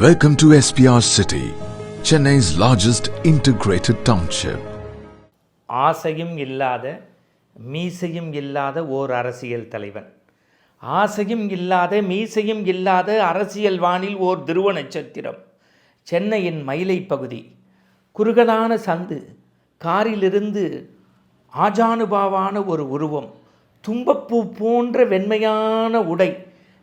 Welcome to SPR City, Chennai's largest integrated township. ஆசையும் இல்லாத மீசையும் இல்லாத ஓர் அரசியல் தலைவன். ஆசையும் இல்லாத மீசையும் இல்லாத அரசியல் வானில் ஓர் துருவ நட்சத்திரம். சென்னையின் மயிலை பகுதி, குறுகலான சந்து, காரிலிருந்து ஆஜானுபாவான ஒரு உருவம், தும்பப்பூ போன்ற வெண்மையான உடை,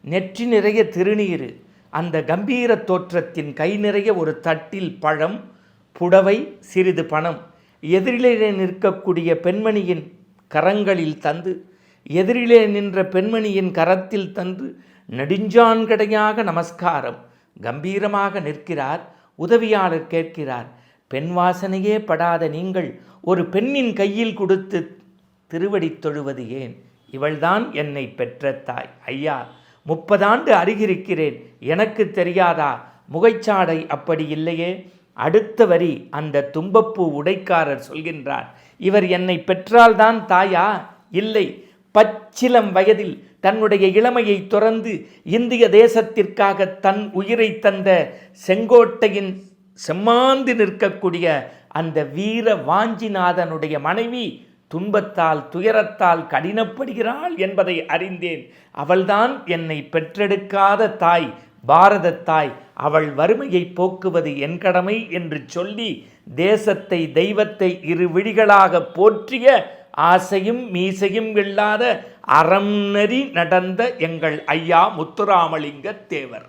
நெற்றி நிறைய திருநீர், அந்த கம்பீர தோற்றத்தின் கை நிறைய ஒரு தட்டில் பழம், புடவை, சிறிது பணம், எதிரிலே நிற்கக்கூடிய பெண்மணியின் கரங்களில் தந்து, எதிரிலே நின்ற பெண்மணியின் கரத்தில் தந்து நெடுஞ்சான்கடையாக நமஸ்காரம். கம்பீரமாக நிற்கிறார். உதவியாளர் கேட்கிறார், பெண் வாசனையே படாத நீங்கள் ஒரு பெண்ணின் கையில் கொடுத்து திருவடி தொழுவது ஏன்? இவள்தான் என்னை பெற்ற தாய். ஐயா, 30 ஆண்டு அருகிருக்கிறேன், எனக்கு தெரியாதா? முகைச்சாடை அப்படி இல்லையே. அடுத்த வரி அந்த தும்பப்பூ உடைக்காரர் சொல்கின்றார், இவர் என்னை பெற்றால்தான் தாயா? இல்லை, பச்சிலம் வயதில் தன்னுடைய இளமையை துறந்து இந்திய தேசத்திற்காக தன் உயிரை தந்த செங்கோட்டையின் செம்மாந்து நிற்கக்கூடிய அந்த வீர வாஞ்சிநாதனுடைய மனைவி துன்பத்தால் துயரத்தால் கடினப்படுகிறாள் என்பதை அறிந்தேன். அவள்தான் என்னை பெற்றெடுக்காத தாய், பாரத தாய். அவள் வறுமையை போக்குவது என் கடமை என்று சொல்லி தேசத்தை தெய்வத்தை இரு விழிகளாக போற்றிய ஆசையும் மீசையும் இல்லாத அறம் நெறி நடந்த எங்கள் ஐயா முத்துராமலிங்க தேவர்.